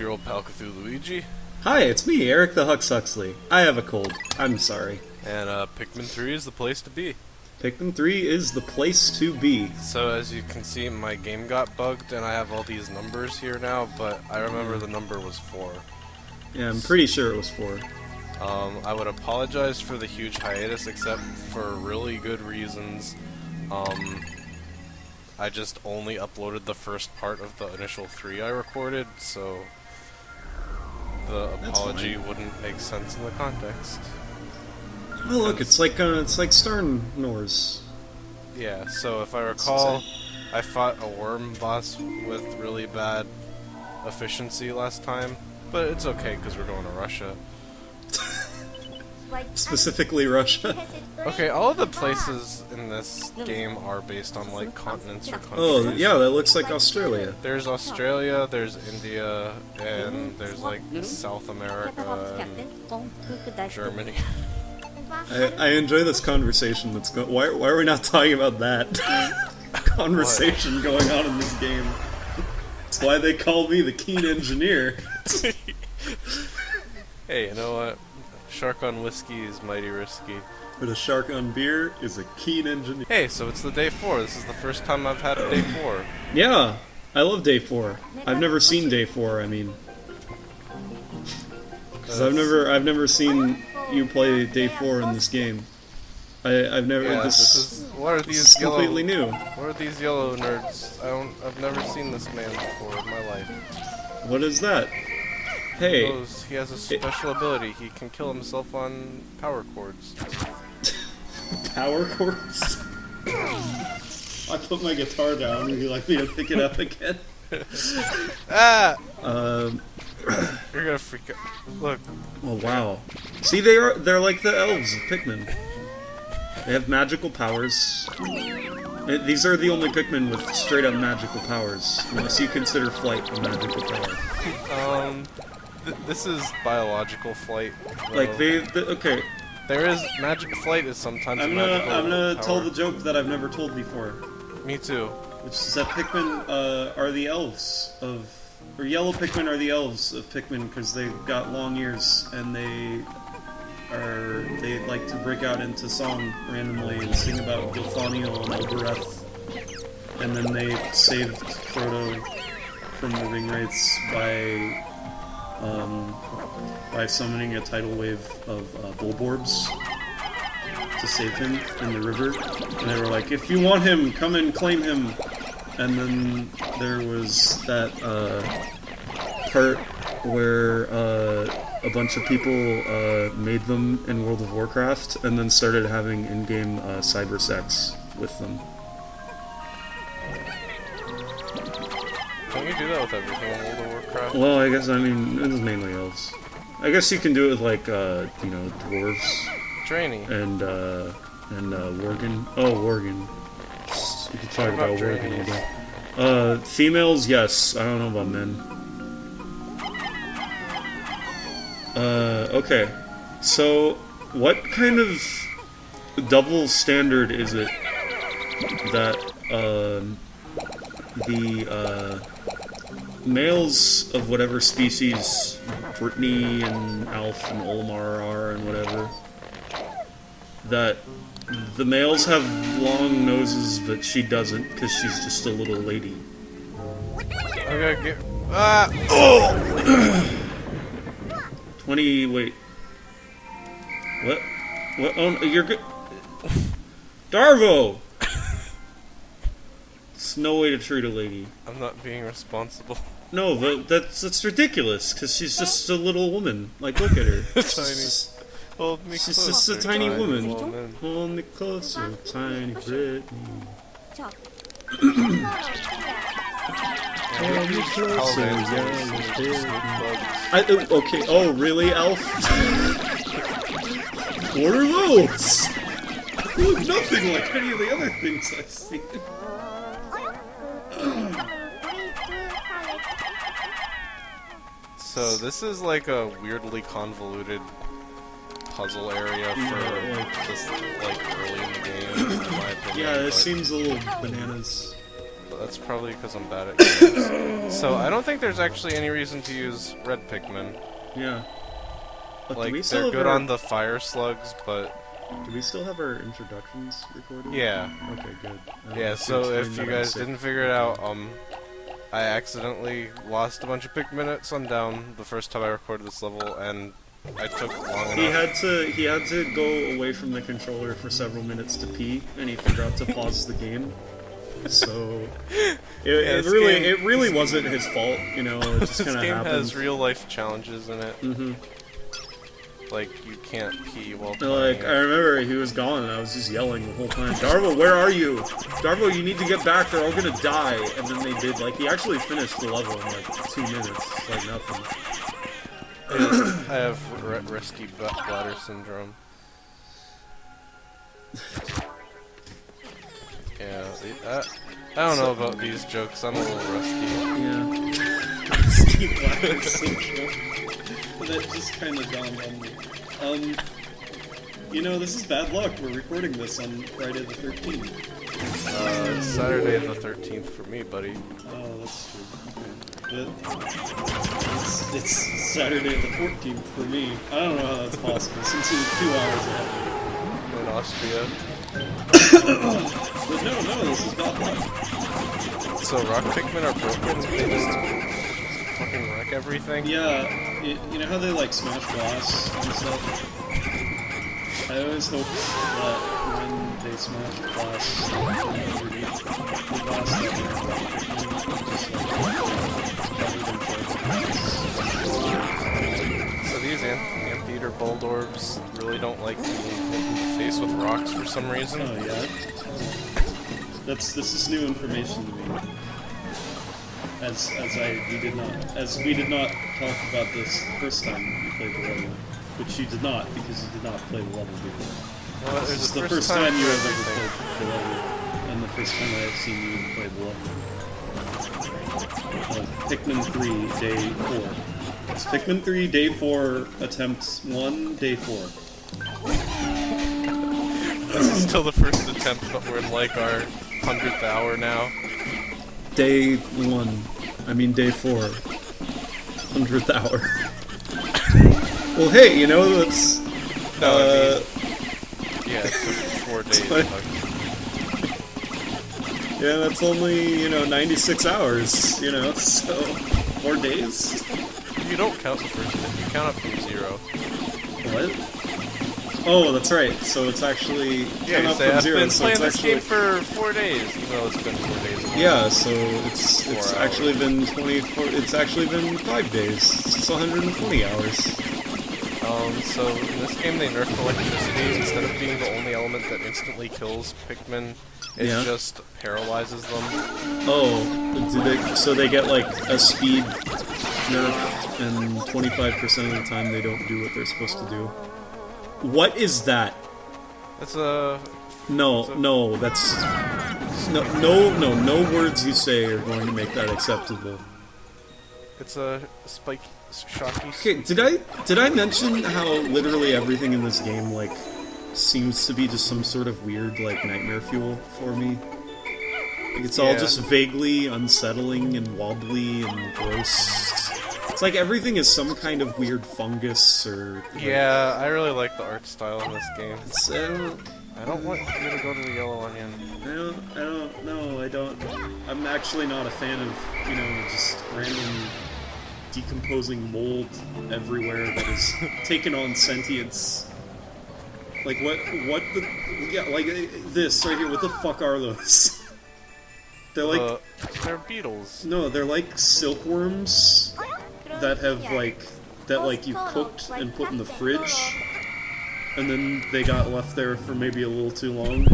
your old pal Cthulhu-Luigi. Hi, it's me, Eric the Hux Huxley. I have a cold. I'm sorry. And Pikmin 3 is the place to be. Pikmin 3 is the place to be. So as you can see, my game got bugged and I have all these numbers here now, but I remember the number was 4. Yeah, I'm pretty sure it was 4. I would apologize for the huge hiatus, except for really good reasons. I just only uploaded the first part of the initial 3 I recorded, so the apology wouldn't make sense in the context. Oh look, it's like Star Nors. Yeah, so if I recall, I fought a worm boss with really bad efficiency last time, but it's okay because we're going to Russia. Specifically Russia. Okay, all of the places in this game are based on like continents or countries. Oh, yeah, that looks like Australia. There's Australia, there's India, and there's like South America and Germany. I enjoy this conversation that's going. Why are we not talking about that conversation going on in this game? That's why they call me the keen engineer. Hey, you know what? Shark on whiskey is mighty risky. But a shark on beer is a keen engineer. Hey, so it's the day 4. This is the first time I've had a day 4. Yeah, I love day 4. I've never seen day 4. I mean, because I've never seen you play day 4 in this game. I've never. Yeah, what are these yellow? Completely new. What are these yellow nerds? I've never seen this man before in my life. What is that? Hey. He has a special ability. He can kill himself on power cords. Power cords? I put my guitar down. Would you like me to pick it up again? Ah! You're gonna freak out. Look. Oh wow. See, they're like the elves of Pikmin. They have magical powers. These are the only Pikmin with straight up magical powers, unless you consider flight a magical power. This is biological flight. Like okay. There is magic. Flight is sometimes I'm gonna tell the joke that I've never told before. Me too. Which is that Pikmin are the elves of, or yellow Pikmin are the elves of Pikmin because they've got long ears and they like to break out into song randomly and sing about Gilfaniel and Elbereth, and then they saved Frodo from the ring wraiths by summoning a tidal wave of Bulborbs to save him in the river. And they were like, if you want him, come and claim him. And then there was that part where a bunch of people made them in World of Warcraft and then started having in-game cyber sex with them. Don't you do that with everything in World of Warcraft? Well, I guess, it's mainly elves. I guess you can do it with, like, dwarves. Drainy. And Worgen. Oh, Worgen. You can talk about Worgen all day. Females, yes. I don't know about men. Okay. So, what kind of double standard is it that, the males of whatever species Brittany and Alf and Olimar are and whatever, that the males have long noses but she doesn't because she's just a little lady? I gotta get... Ah! Oh! 20... wait. What? What? Oh, you're good... Darvo! It's no way to treat a lady. I'm not being responsible. No, but that's ridiculous, because she's just a little woman. Like, look at her. Hold me She's closer, just a tiny woman. woman. Hold me closer, tiny Brittany. Hold me closer, young okay, oh, really, Alf? What are those? They look nothing like any of the other things I've seen. So this is like a weirdly convoluted puzzle area for this, like, early in the game, in my opinion. Yeah, this seems a little bananas. that's probably because I'm bad at games. So I don't think there's actually any reason to use red Pikmin. Yeah. But Like, they're good on the fire slugs, but... Do we still have our introductions recorded? Yeah. Okay, good. Yeah, so if you guys didn't figure it out, I accidentally lost a bunch of Pikmin at sundown the first time I recorded this level, and I took long enough. He had to go away from the controller for several minutes to pee, and he forgot to pause the game. So it really wasn't his fault, you know. It just kind of happened. This game has real life challenges in it. Mm-hmm. Like, you can't pee while playing. Like, I remember he was gone and I was just yelling the whole time, Darvo, where are you? Darvo, you need to get back, they're all gonna die. And then they did, like, he actually finished the level in like 2 minutes, like nothing. I have risky bladder syndrome. Yeah, I don't know about these jokes, I'm a little rusty. Yeah. Risky bladder syndrome. That just kind of dawned on me. You know, this is bad luck. We're recording this on Friday the 13th. It's Saturday the 13th for me, buddy. Oh, that's true. Okay. But it's Saturday the 14th for me. I don't know how that's possible, since it's 2 hours ahead. In Austria. But no, this is bad luck. So rock Pikmin are broken? They just fucking wreck everything? Yeah, you know how they like smash glass and stuff? I always hope that when they smash glass underneath the glass that they're just like So these amphitheater Buldorbs really don't like being hit in the face with rocks for some reason? Oh yeah? This is new information to me. As we did not talk about this the first time you played the level, which you did not because you did not play the level before. Well, this is the first time you have ever played the level, and the first time I have seen you play the level. Pikmin 3, Day 4. It's Pikmin 3, Day 4, Attempt 1, Day 4. This is still the first attempt, but we're in like our 100th hour now. Day 1. I mean Day 4. 100th hour. Well, hey, you know, that's... No, I mean... Yeah, it took 4 days. Yeah, that's only, 96 hours, so... 4 days? You don't count the first bit, you count up from 0. What? Oh, that's right. So it's actually yeah. You say I've been playing this game for 4 days, even though it's been 4 days. Yeah, so it's actually been 24. It's actually been 5 days. It's 120 hours. So in this game they nerfed electricity. Instead of being the only element that instantly kills Pikmin, it just paralyzes them. Oh, so they get like a speed nerf, and 25% of the time they don't do what they're supposed to do. What is that? It's a... No words you say are going to make that acceptable. It's a shocky... Okay, did I mention how literally everything in this game, like, seems to be just some sort of weird, like, nightmare fuel for me? Like, it's all just vaguely unsettling and wobbly and gross. It's like everything is some kind of weird fungus or... Like, yeah, I really like the art style in this game. I don't want you to go to the Yellow Onion. I don't. I'm actually not a fan of, just random decomposing mold everywhere that is taken on sentience. Like, what the... Yeah, like, this right here, what the fuck are those? They're like... they're beetles. No, they're like silkworms that have, like... That, like, you cooked and put in the fridge, and then they got left there for maybe a little too long,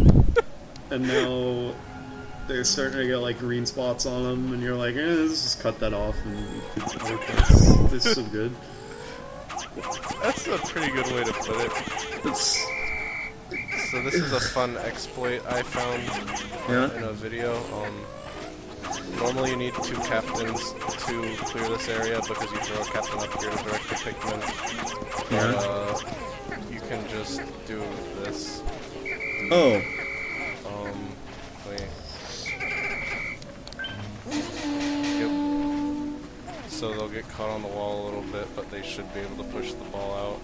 and now they're starting to get, like, green spots on them, and you're like, let's just cut that off, and this is so good. That's a pretty good way to put it. So this is a fun exploit I found in a video. Normally you need 2 captains to clear this area because you throw a captain up here to direct the Pikmin. But you can just do this. Oh. Wait. so they'll get caught on the wall a little bit, but they should be able to push the ball out.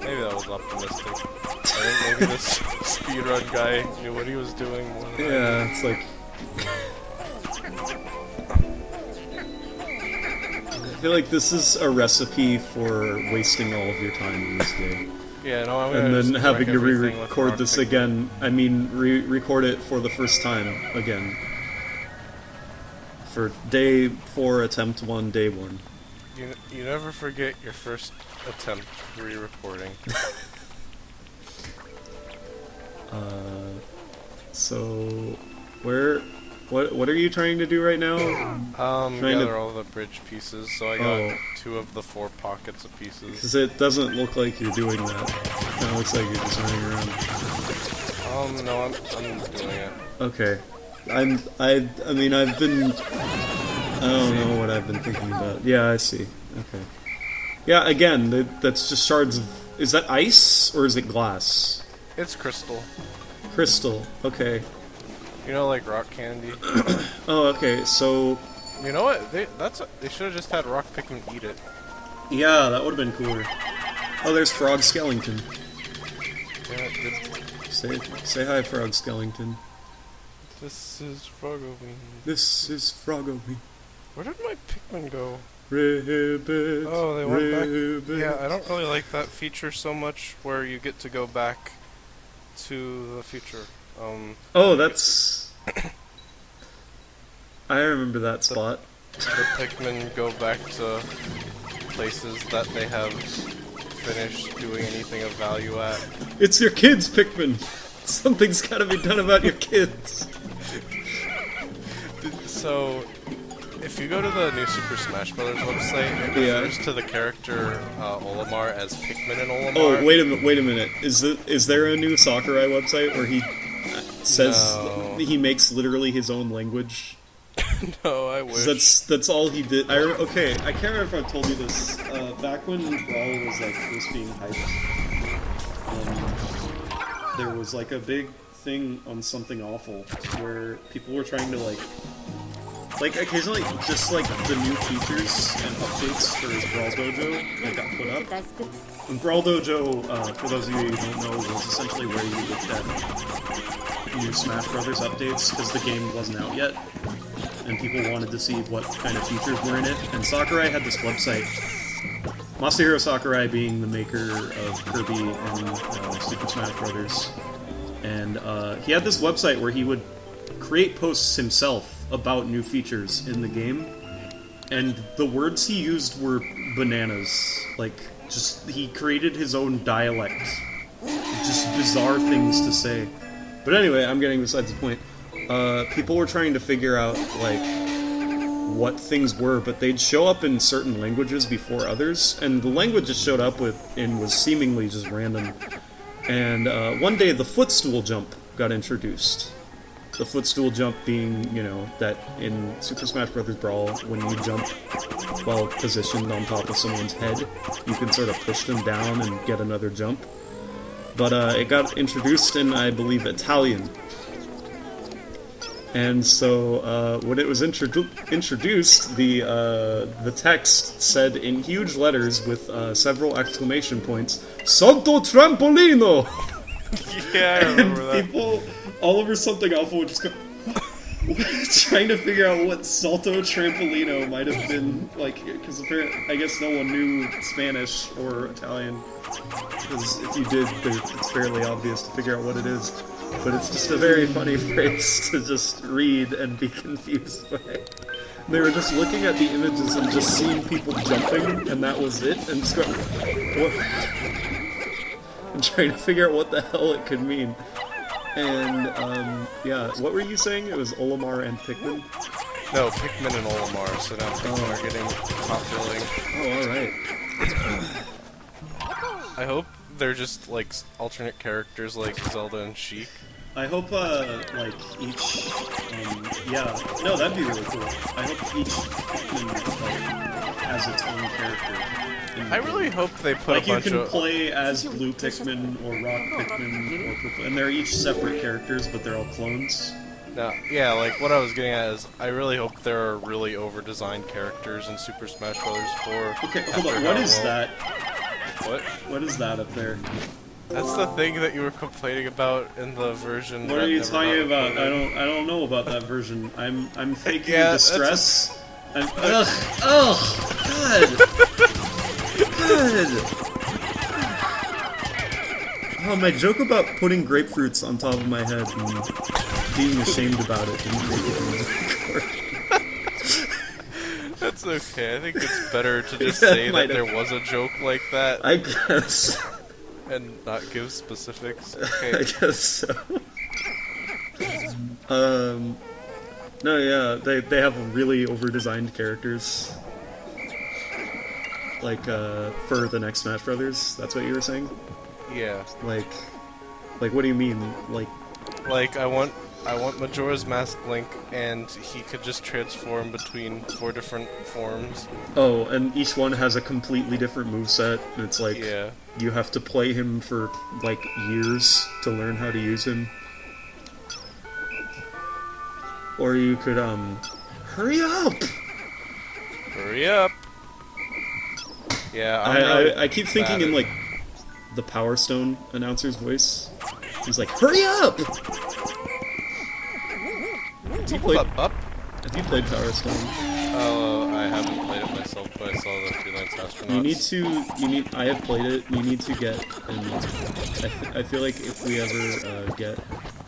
Maybe that was optimistic. I think maybe this speedrun guy knew what he was doing more than Yeah, it's like... I feel like this is a recipe for wasting all of your time in this game. Yeah, no, I'm gonna and then just having wreck to everything with re-record rock this Pikmin. again. I mean, record it for the first time again. For day 4, attempt 1, day 1. You never forget your first attempt re-recording. So, what are you trying to do right now? Gather all the bridge pieces, so I got 2 of the 4 pockets of pieces. Because it doesn't look like you're doing that. It kind of looks like you're just running around. No, I'm doing it. Okay. I mean, I've been... I don't know what I've been thinking about. Yeah, I see. Okay. Yeah, again, that's just shards of... Is that ice, or is it glass? It's crystal. Crystal. Okay. You know, like rock candy. Oh, okay. So... You know what? They should have just had rock Pikmin eat it. Yeah, that would have been cooler. Oh, there's Frog Skellington. Damn it, Say hi, Frog Skellington. This is Frogoween. This is Frogoween. Where did my Pikmin go? Ribbit. Oh, they went Ribbit. back. Yeah, I don't really like that feature so much where you get to go back to the future. Oh, that's... I remember that spot. The Pikmin go back to places that they have finished doing anything of value at. It's your kids, Pikmin! Something's gotta be done about your kids! So, if you go to the new Super Smash Bros. Website, it refers to the character Olimar as Pikmin and Olimar. Oh, wait a minute. Is there a new Sakurai website where he says he makes literally his own language? No, I wish. That's all he did. Okay, I can't remember if I've told you this. Back when Brawl was like first being hyped, there was like a big thing on Something Awful where people were trying to like occasionally just like the new features and updates for his Brawl Dojo that got put up. And Brawl Dojo, for those of you who don't know, was essentially where you looked at new Smash Brothers updates because the game wasn't out yet. And people wanted to see what kind of features were in it. And Sakurai had this website, Masahiro Sakurai being the maker of Kirby and Super Smash Bros. And he had this website where he would create posts himself about new features in the game. And the words he used were bananas. Like, just, he created his own dialect. Just bizarre things to say. But anyway, I'm getting besides the point. People were trying to figure out, like, what things were, but they'd show up in certain languages before others, and the language it showed up in was seemingly just random. And one day, the footstool jump got introduced. The footstool jump being, you know, that in Super Smash Bros. Brawl, when you jump while positioned on top of someone's head, you can sort of push them down and get another jump. But it got introduced in, I believe, Italian. And so, when it was introduced, the text said in huge letters with several exclamation points, "Salto Trampolino!" Yeah, I remember that. People all over Something Awful would just go, trying to figure out what Salto Trampolino might have been, like, because apparently, I guess no one knew Spanish or Italian, because if you did, it's fairly obvious to figure out what it is. But it's just a very funny phrase to just read and be confused by. They were just looking at the images and just seeing people jumping, and that was it, and just going, what? And trying to figure out what the hell it could mean. And, yeah, what were you saying? It was Olimar and Pikmin? No, Pikmin and Olimar, so now Pikmin are getting top billing. Oh, alright. I hope they're just, like, alternate characters like Zelda and Sheik. I hope, like, each, yeah, no, that'd be really cool. I hope each Pikmin, like, has its own character I really hope they put like a bunch you can of... play as blue Pikmin or rock Pikmin or purple, and they're each separate characters, but they're all clones. No, yeah, like what I was getting at is I really hope there are really over-designed characters in Super Smash Bros. 4. Okay, hold on. What is that? What? What is that up there? That's the thing that you were complaining about in the version. What that are you never talking got about? uploaded. I don't know about that version. I'm faking Yeah, distress. I'm God. Oh, my joke about putting grapefruits on top of my head and being ashamed about it didn't make it in the record. That's okay. I think it's better to just say that there was a joke like that I guess. and not give specifics. I Okay. guess so. No, yeah, they have really over-designed characters. Like, for the next Smash Brothers, that's what you were saying? Yeah. Like, what do you mean? Like, I want Majora's Mask Link, and he could just transform between 4 different forms. oh, and each one has a completely different moveset, and it's like, Yeah. you have to play him for, like, years to learn how to use him. Or you could, hurry up! Hurry up! Yeah, I keep thinking in, like, the Power Stone announcer's voice. He's like, hurry up! Have you played Power Stone? Oh, I haven't played it myself, but I saw the Freelance Astronauts. I have played it, you need to get, and I feel like if we ever, get,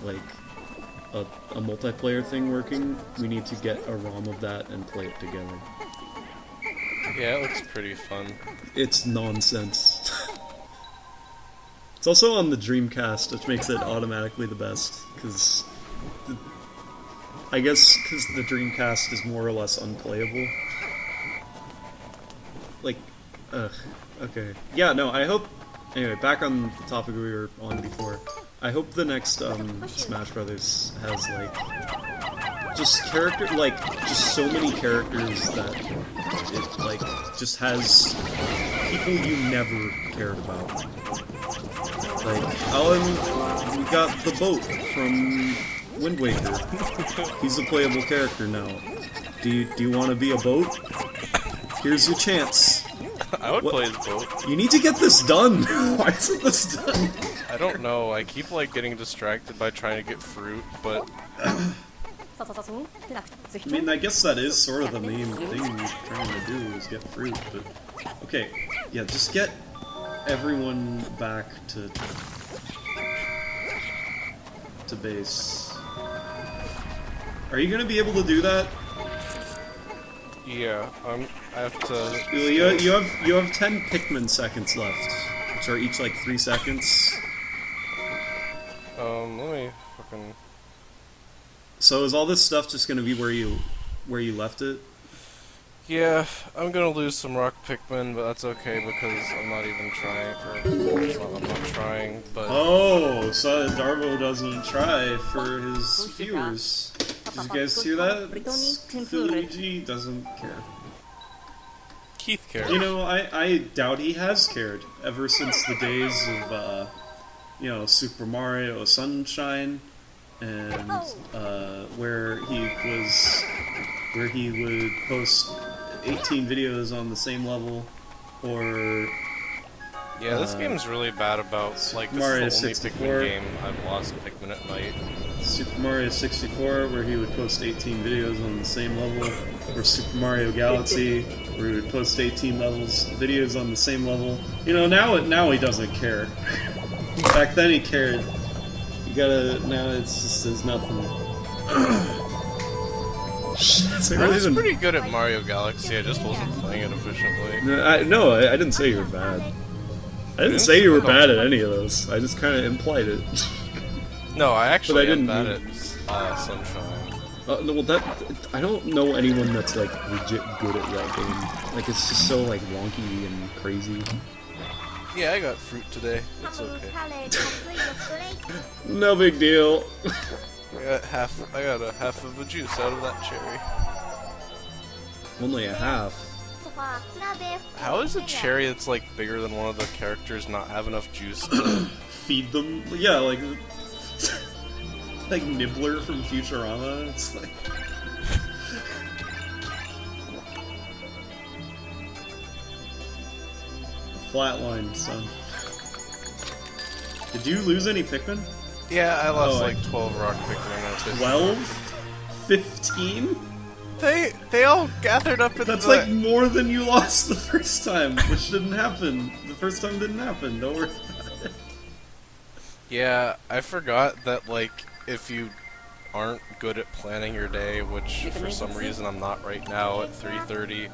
like, a multiplayer thing working, we need to get a ROM of that and play it together. Yeah, it looks pretty fun. It's nonsense. It's also on the Dreamcast, which makes it automatically the best, because I guess because the Dreamcast is more or less unplayable. Like, okay. Yeah, no, I hope... Anyway, back on the topic we were on before. I hope the next, Smash Brothers has, like, just so many characters that it, like, just has people you never cared about. Like, we got the boat from Wind Waker. He's a playable character now. Do you want to be a boat? Here's your chance. I would play his boat. You need to get this done. Why isn't this done? I don't know. I keep like getting distracted by trying to get fruit, but I mean, I guess that is sort of the main thing you're trying to do is get fruit. But okay, yeah, just get everyone back to base. Are you gonna be able to do that? yeah, I have to. You have 10 Pikmin seconds left, which are each like 3 seconds. Let me fucking. So is all this stuff just gonna be where you left it? Yeah, I'm gonna lose some rock Pikmin, but that's okay because I'm not even trying. I'm not trying, but. Oh, so Darvo doesn't try for his viewers. Did you guys hear that? Luigi doesn't care. Keith cares. You know, I doubt he has cared ever since the days of, Super Mario Sunshine, and where he would post 18 videos on the same level, or Yeah, this game's really bad about like this Mario is the only 64. Pikmin game I've lost Pikmin at night. Super Mario 64, where he would post 18 videos on the same level, or Super Mario Galaxy, where he would post 18 videos on the same level. You know, now he doesn't care. Back then he cared. Now it's just, there's nothing. I was pretty good at Mario Galaxy, I just wasn't playing it efficiently. No, I didn't say you were bad. I didn't say you were bad at any of those. I just kind of implied it. No, I actually am didn't bad at Sunshine. No, well, I don't know anyone that's like legit good at that game. Like, it's just so like wonky and crazy. Yeah, I got fruit today. It's okay. No big deal. I got a half of a juice out of that cherry. Only a half. How is a cherry that's like bigger than one of the characters not have enough juice to feed them? Yeah, like like Nibbler from Futurama. It's like flatline, son. Did you lose any Pikmin? Yeah, I lost like 12 rock Pikmin. 12? 15? They all gathered up in That's like more than you lost the first time, which didn't happen. The first time didn't happen, don't worry about it. Yeah, I forgot that, like, if you aren't good at planning your day, which for some reason I'm not right now at 3:30,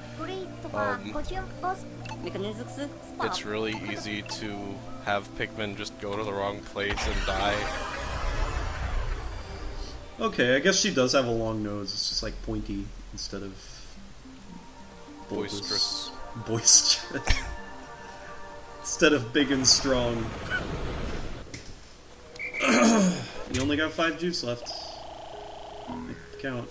it's really easy to have Pikmin just go to the wrong place and die. Okay, I guess she does have a long nose. It's just like pointy instead of Boisterous. Boisterous. Instead of big and strong. You only got 5 juice left. Count.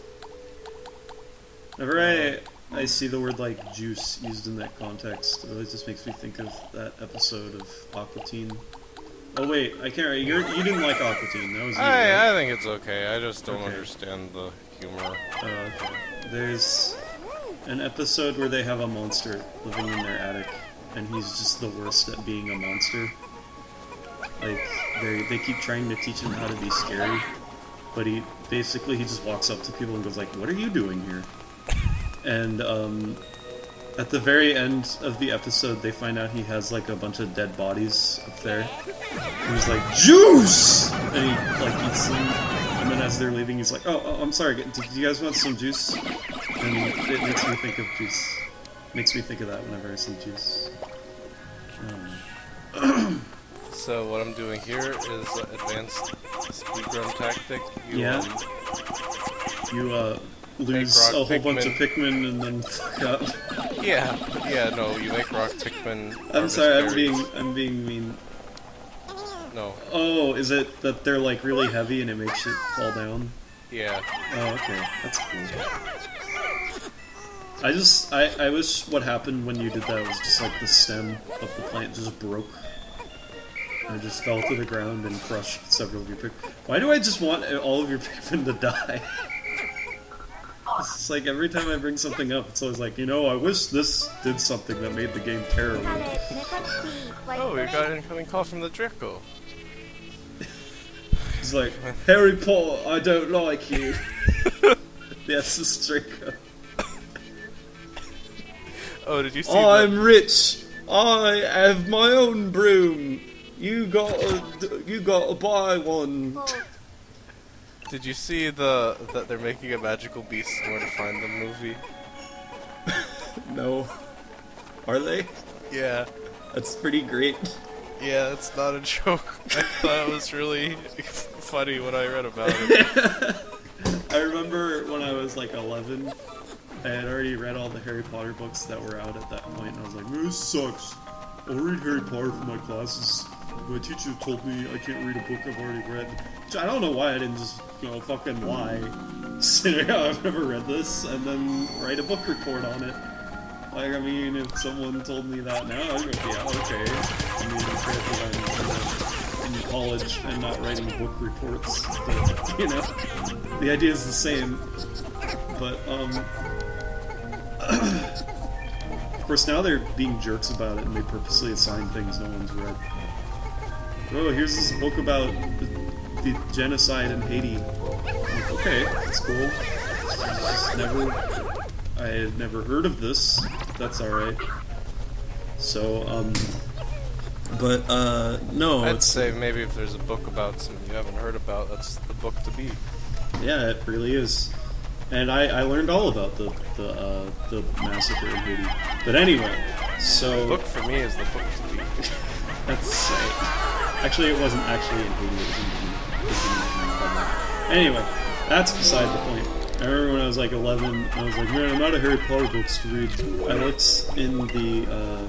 Whenever I see the word like juice used in that context, it really just makes me think of that episode of Aqua Teen. Oh wait, I can't. You didn't like Aqua Teen. That was you, right? I think it's okay. I just don't understand the humor. Okay. There's an episode where they have a monster living in their attic, and he's just the worst at being a monster. Like they keep trying to teach him how to be scary, but he just walks up to people and goes like, "What are you doing here?" And at the very end of the episode, they find out he has like a bunch of dead bodies up there. And he's like, "Juice!" And he like eats them. And then as they're leaving, he's like, "Oh, I'm sorry. Do you guys want some juice?" And it makes me think of juice. Makes me think of that whenever I see juice. So what I'm doing here is advanced speedrun tactic. You lose a whole bunch of Pikmin and then fuck up. Yeah, no, you make rock Pikmin. I'm sorry, I'm being mean. No. Oh, is it that they're like really heavy and it makes it fall down? Yeah. Oh, okay, that's cool. I wish what happened when you did that was just like the stem of the plant just broke. And it just fell to the ground and crushed several of your Pikmin. Why do I just want all of your Pikmin to die? It's just like every time I bring something up, it's always like, I wish this did something that made the game terrible. Oh, we got an incoming call from the Draco. He's like, Harry Potter, I don't like you. Yes, it's Draco. Oh, did you see I'm rich. I have my own broom. You gotta buy one. Did you see that they're making a Magical Beast Where to Find Them movie? No. Are they? Yeah. That's pretty great. Yeah, it's not a joke. I thought it was really funny when I read about it. I remember when I was like 11, I had already read all the Harry Potter books that were out at that point, and I was like, this sucks. I'll read Harry Potter for my classes. My teacher told me I can't read a book I've already read. Which I don't know why I didn't just, fucking lie. Say, I've never read this, and then write a book report on it. Like, I mean, if someone told me that now, I'd go, yeah, okay. I mean, granted, I'm in college and not writing book reports, but, the idea is the same. But, of course, now they're being jerks about it, and they purposely assign things no one's read. Oh, here's this book about the genocide in Haiti. Like, okay, that's cool. I had never heard of this. That's alright. So, no. I'd say maybe if there's a book about something you haven't heard about, that's the book to be. Yeah, it really is. And I learned all about the massacre in Haiti. But anyway, so... The book for me is the book to be. That's right. Actually, it wasn't actually in Haiti, it was in Anyway, that's beside the point. I remember when I was like 11, I was like, man, I'm out of Harry Potter books to read. I looked in the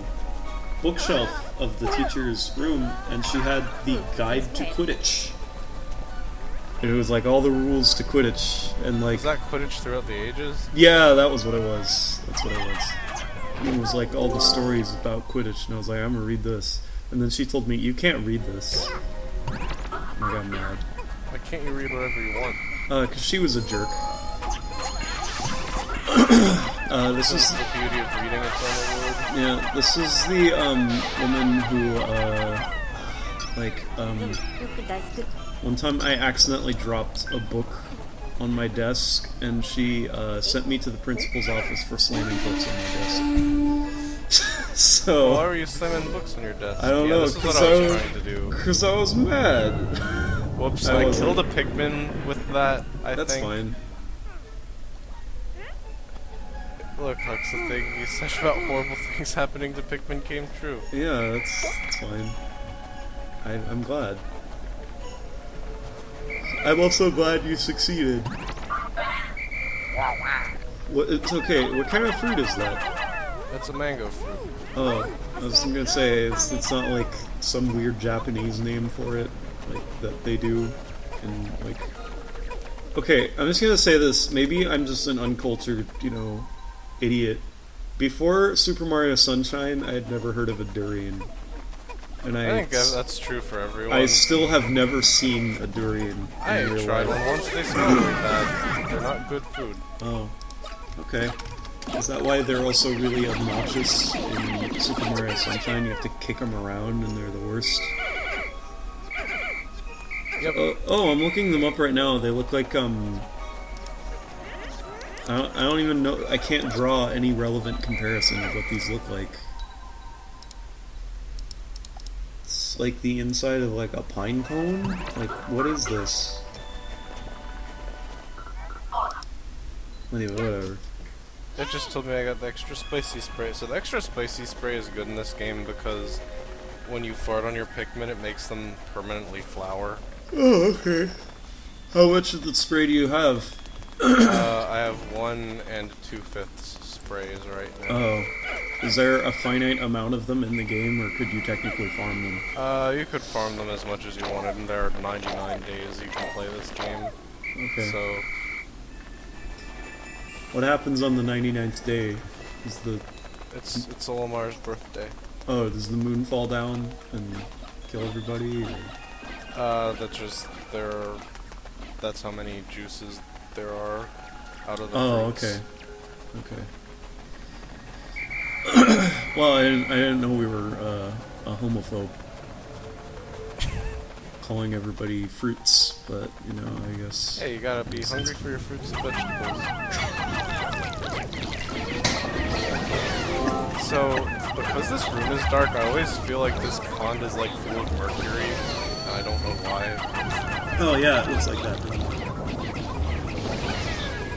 bookshelf of the teacher's room, and she had the Guide to Quidditch. It was like all the rules to Quidditch, and like... Was that Quidditch throughout the ages? Yeah, that was what it was. That's what it was. And it was like all the stories about Quidditch, and I was like, I'm gonna read this. And then she told me, you can't read this. And I got mad. Why can't you read whatever you want? Because she was a jerk. This is the beauty of reading its own word. Yeah, this is the woman who one time I accidentally dropped a book on my desk, and she sent me to the principal's office for slamming books on my desk. So why were you slamming books on your desk? I don't know, this is what I was trying to do. Because I was mad. Whoops! I killed a Pikmin with that. That's think. fine. Look, Hux, the thing you said about horrible things happening to Pikmin came true. Yeah, that's fine. I'm glad. I'm also glad you succeeded. What? It's okay. What kind of fruit is that? It's a mango fruit. Oh, I was gonna say it's not like some weird Japanese name for it, like that they do, and like. Okay, I'm just gonna say this. Maybe I'm just an uncultured, idiot. Before Super Mario Sunshine, I had never heard of a durian. And I think that's true for everyone. I still have never seen a durian. I tried one once. They smell really bad. They're not good food. Oh, okay. Is that why they're also really obnoxious in Super Mario Sunshine? You have to kick them around and they're the worst? Yep. Oh, I'm looking them up right now. They look like, I don't even know. I can't draw any relevant comparison of what these look like. It's like the inside of like a pine cone? Like, what is this? Anyway, whatever. It just told me I got the extra spicy spray. So the extra spicy spray is good in this game because when you fart on your Pikmin, it makes them permanently flower. Oh, okay. How much of the spray do you have? I have 1 2/5 sprays right now. Oh. Is there a finite amount of them in the game, or could you technically farm them? You could farm them as much as you wanted, and there are 99 days you can play this game. Okay. So. What happens on the 99th day? It's Olamar's birthday. Oh, does the moon fall down and kill everybody? Or? That's how many juices there are out of the fruits. Okay. Well, I didn't know we were a homophobe. Calling everybody fruits, but, I guess... Hey, you gotta be hungry for your fruits and vegetables. So, because this room is dark, I always feel like this pond is like full of mercury, and I don't know why. Oh yeah, it looks like that.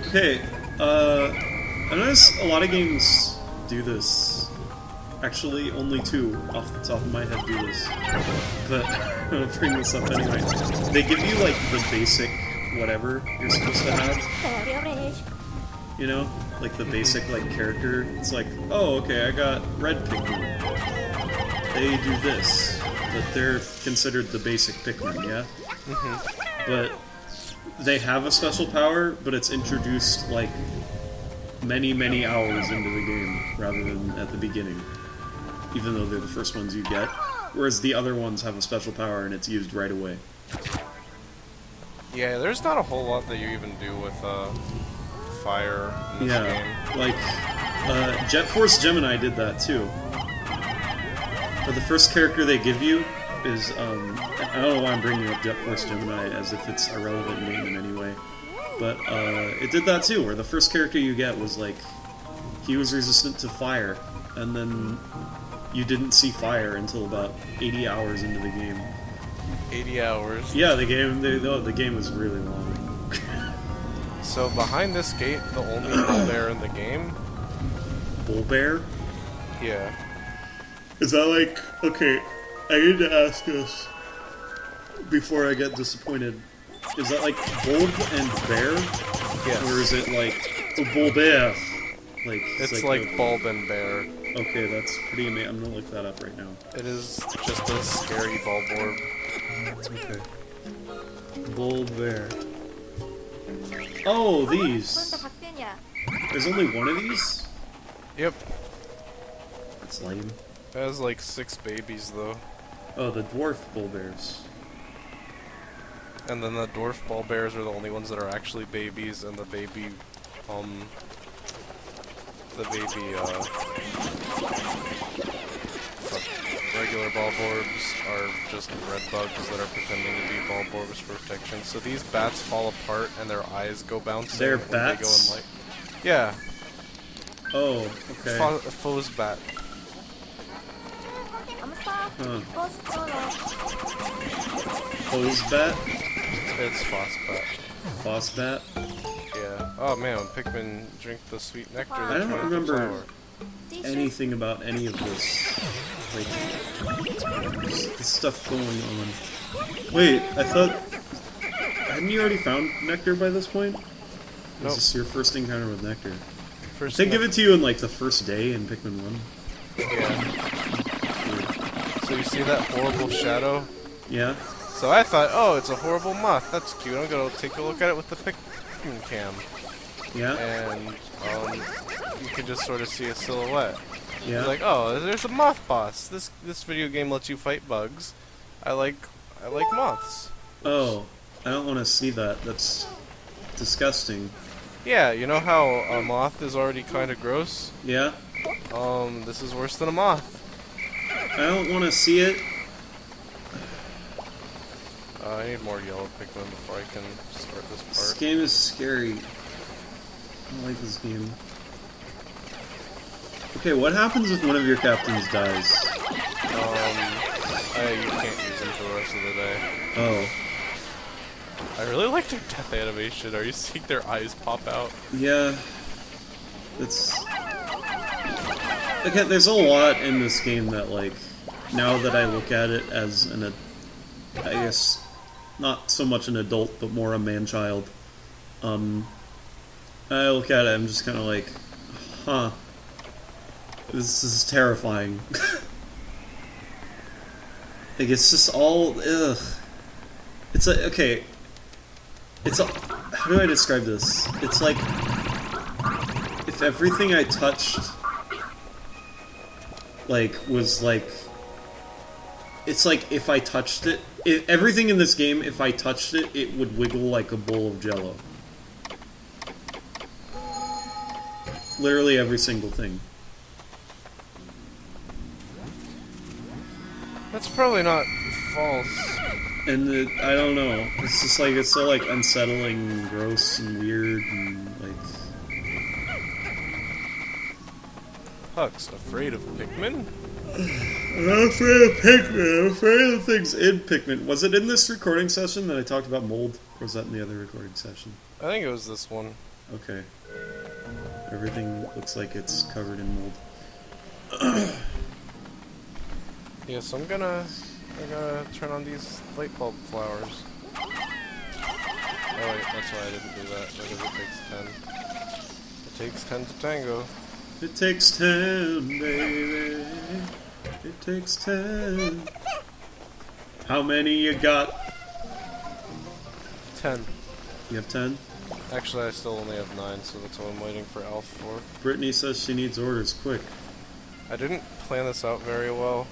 Okay, I notice a lot of games do this. Actually, only 2 off the top of my head do this. But I'm gonna bring this up anyway. They give you like the basic whatever you're supposed to have. Like the basic like character. It's like, oh, okay, I got red Pikmin. They do this, but they're considered the basic Pikmin, yeah. But they have a special power, but it's introduced like many hours into the game rather than at the beginning. Even though they're the first ones you get, whereas the other ones have a special power and it's used right away. Yeah, there's not a whole lot that you even do with fire in this game. Like Jet Force Gemini did that too. But the first character they give you is I don't know why I'm bringing up Jet Force Gemini as if it's a relevant name in any way, but it did that too, where the first character you get was like he was resistant to fire, and then you didn't see fire until about 80 hours into the game. 80 hours? Yeah, the game was really long. So behind this gate, the only bull bear in the game... Bull bear? Yeah. Is that like... Okay, I need to ask this before I get disappointed. Is that like bulb and bear? Yes. Or is it like a bull bear? Like it's like bulb and bear. Okay, that's pretty amazing. I'm gonna look that up right now. It is just a scary bulb orb. Okay. Bull bear. Oh, these. There's only one of these? Yep. That's lame. It has like 6 babies though. Oh, the dwarf bull bears. And then the dwarf ball bears are the only ones that are actually babies, and the baby, regular bulborbs are just red bugs that are pretending to be bulborbs for protection. So these bats fall apart and their eyes go bouncing They're when bats? they go in light. Yeah. Oh, okay. Foe's bat. Huh. Hose bat? It's Foss bat. Boss bat? Yeah. Oh man, when Pikmin drink the sweet nectar, I they don't turn into remember flower. anything about any of this. Like, just the stuff going on. Wait, I thought... Hadn't you already found nectar by this point? Or Nope. is this your first encounter with nectar? First Did they give it to you in, like, the first day in Pikmin 1? Yeah. So you see that horrible shadow? Yeah? So I thought, oh, it's a horrible moth. That's cute. I'm gonna take a look at it with the Pikmin cam. Yeah? And you can just sort of see a silhouette. Yeah? It's like, oh, there's a moth boss. This video game lets you fight bugs. I like moths. Oh, I don't want to see that. That's disgusting. Yeah, you know how a moth is already kind of gross? Yeah? This is worse than a moth. I don't want to see it. I need more yellow Pikmin before I can start this This part. game is scary. I don't like this game. Okay, what happens if one of your captains dies? You can't use them for the rest of the day. Oh. I really like their death animation. Are you seeing their eyes pop out? Yeah. It's... Again, there's a lot in this game that, like, now that I look at it as an... I guess, not so much an adult, but more a man-child. I look at it, I'm just kind of like, huh. This is terrifying. Like, it's just all, ugh. It's like, okay. It's a, how do I describe this? It's like, if everything I touched, like, was like, it's like if I touched it, everything in this game, if I touched it, it would wiggle like a bowl of Jell-O. Literally every single thing. That's probably not false. And I don't know. It's just like, it's so like unsettling and gross and weird and like... Huck's afraid of Pikmin? I'm not afraid of Pikmin, I'm afraid of the things in Pikmin. Was it in this recording session that I talked about mold? Or was that in the other recording session? I think it was this one. Okay. Everything looks like it's covered in mold. Yeah, so I'm gonna turn on these light bulb flowers. Oh wait, that's why I didn't do that, because it takes 10. It takes 10 to tango. It takes 10, baby. It takes 10. How many you got? 10. You have 10? Actually, I still only have 9, so that's what I'm waiting for Alf for. Brittany says she needs orders, quick. I didn't plan this out very well.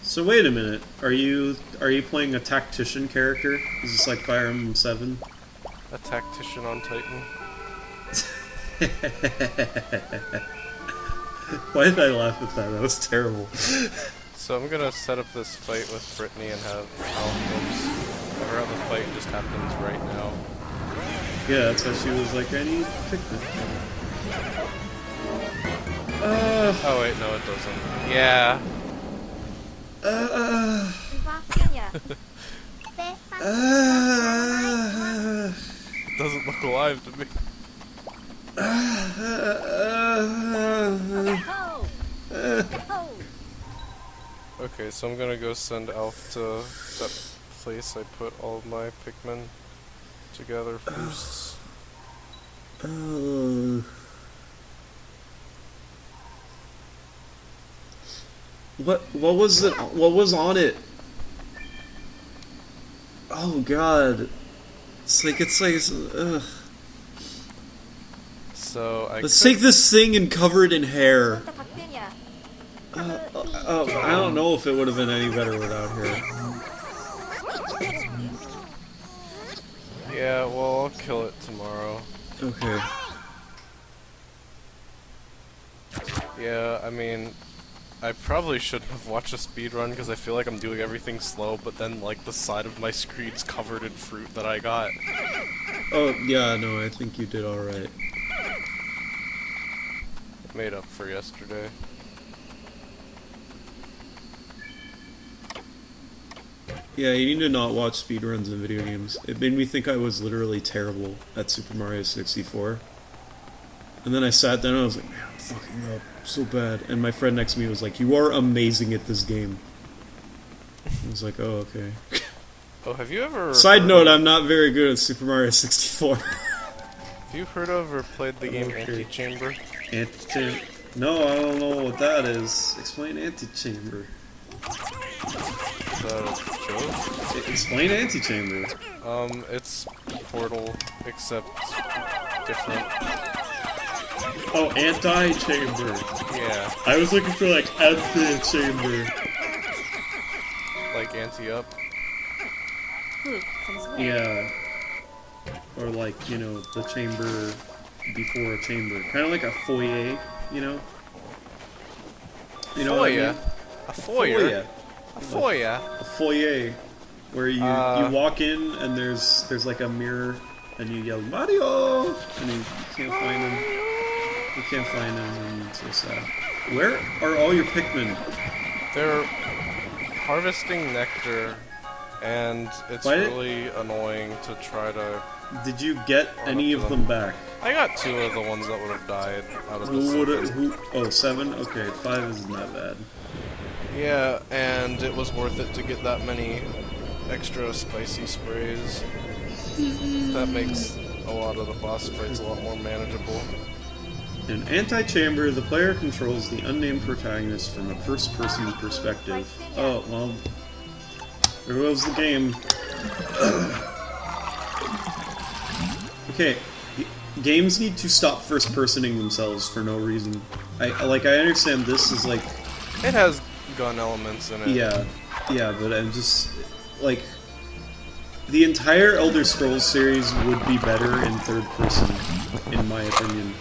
So wait a minute, are you playing a tactician character? Is this like Fire Emblem 7? A tactician on Titan. Why did I laugh at that? That was terrible. So I'm gonna set up this fight with Brittany and have Alf cover out the fight just happens right now. Yeah, that's why she was like, I need Pikmin. Oh wait, no it doesn't. Yeah. It doesn't look alive to me. Okay, so I'm gonna go send Alf to that place I put all of my Pikmin together first. What was it? What was on it? Oh god. It's like ugh. So So let's take this thing and cover it in hair. I don't know if it would have been any better without hair. Yeah, well, I'll kill it tomorrow. Okay. Yeah, I mean, I probably shouldn't have watched a speedrun because I feel like I'm doing everything slow, but then, like, the side of my screen's covered in fruit that I got. Oh, yeah, no, I think you did alright. Made up for yesterday. Yeah, you need to not watch speedruns in video games. It made me think I was literally terrible at Super Mario 64. And then I sat down and I was like, man, I'm fucking up so bad. And my friend next to me was like, you are amazing at this game. I was like, oh, okay. Oh, have you ever... Side note, I'm not very good at Super Mario 64. Have you heard of or played the game Antichamber? Antichamber? No, I don't know what that is. Explain Antichamber. Is that a joke? Explain Antichamber. It's Portal, except different. Oh, anti-chamber. Yeah. I was looking for, like, anti-chamber. Like anti-up? Yeah. Or, like, you know, the chamber before a chamber. Kind of like a foyer, you know? You know what I mean? A foyer? A foyer? A foyer. Where you walk in and there's like a mirror and you yell, Mario! And you can't find him. You can't find him and it's so sad. Where are all your Pikmin? They're harvesting nectar, and it's really annoying to try to... Did you get any of them back? I got 2 of the ones that would have died out of the 7. Oh, 7? Okay, 5 isn't that bad. Yeah, and it was worth it to get that many extra spicy sprays. That makes a lot of the boss fights a lot more manageable. In Anti-Chamber, the player controls the unnamed protagonist from a first-person perspective. Oh, well, there goes the game. Okay, games need to stop first-personing themselves for no reason. I understand this is like... It has gun elements in it. Yeah, but I'm just... Like, the entire Elder Scrolls series would be better in third person, in my opinion.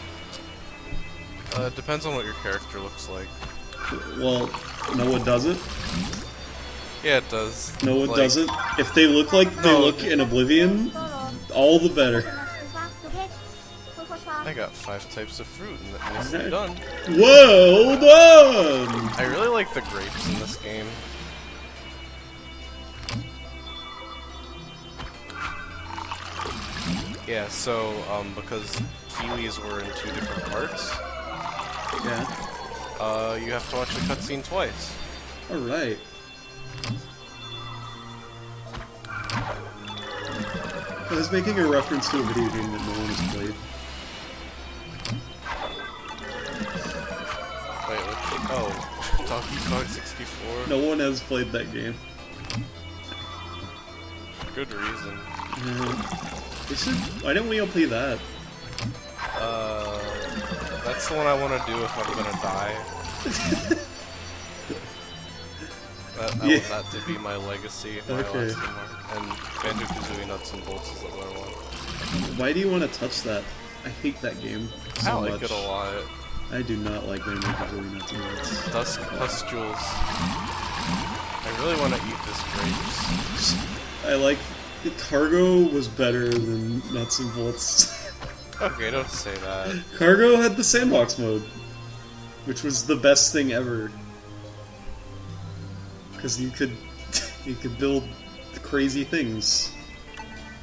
It depends on what your character looks like. Well, no, it doesn't. Yeah, it does. No, it doesn't. If they look like they look in Oblivion, all the better. I got 5 types of fruit, and that means I'm done. Well done! I really like the grapes in this game. Yeah, so, because kiwis were in 2 different parts, you have to watch the cutscene twice. Alright. I was making a reference to a video game that no one has played. Wait, which? Oh, Donkey Kong 64? No one has played that game. Good reason. Why didn't we all play that? That's the one I want to do if I'm gonna die. I want that to be my legacy, my last one. And Banjo-Kazooie Nuts and Bolts is the other one. Why do you want to touch that? I hate that game so much. I like it a lot. I do not like Banjo-Kazooie Nuts and Bolts. Pustules. I really want to eat this grapes. I like... Cargo was better than Nuts and Bolts. Okay, don't say that. Cargo had the sandbox mode, which was the best thing ever. Because you could build crazy things.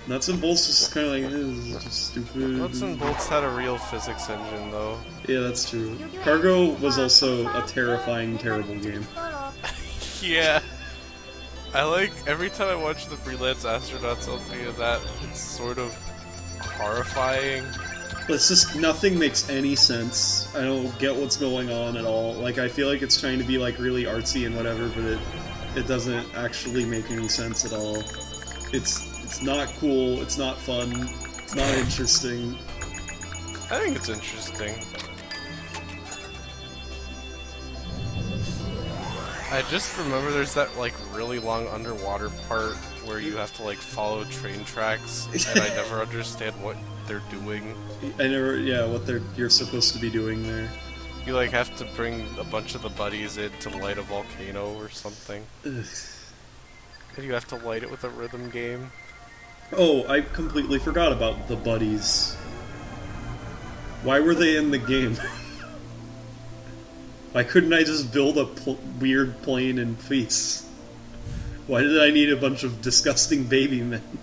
Nuts and Bolts was just kind of like, this is just stupid. Nuts and Bolts had a real physics engine, though. Yeah, that's true. Cargo was also a terrifying, terrible game. Yeah. I like, every time I watch the Freelance Astronauts LP of that, it's sort of horrifying. It's just, nothing makes any sense. I don't get what's going on at all. Like, I feel like it's trying to be, like, really artsy and whatever, but it doesn't actually make any sense at all. It's not cool, it's not fun, it's not interesting. I think it's interesting. I just remember there's that, like, really long underwater part where you have to, like, follow train tracks, and I never understand what they're doing. What you're supposed to be doing there. You, like, have to bring a bunch of the buddies in to light a volcano or something. Ugh. And you have to light it with a rhythm game. Oh, I completely forgot about the buddies. Why were they in the game? Why couldn't I just build a weird plane in peace? Why did I need a bunch of disgusting baby men?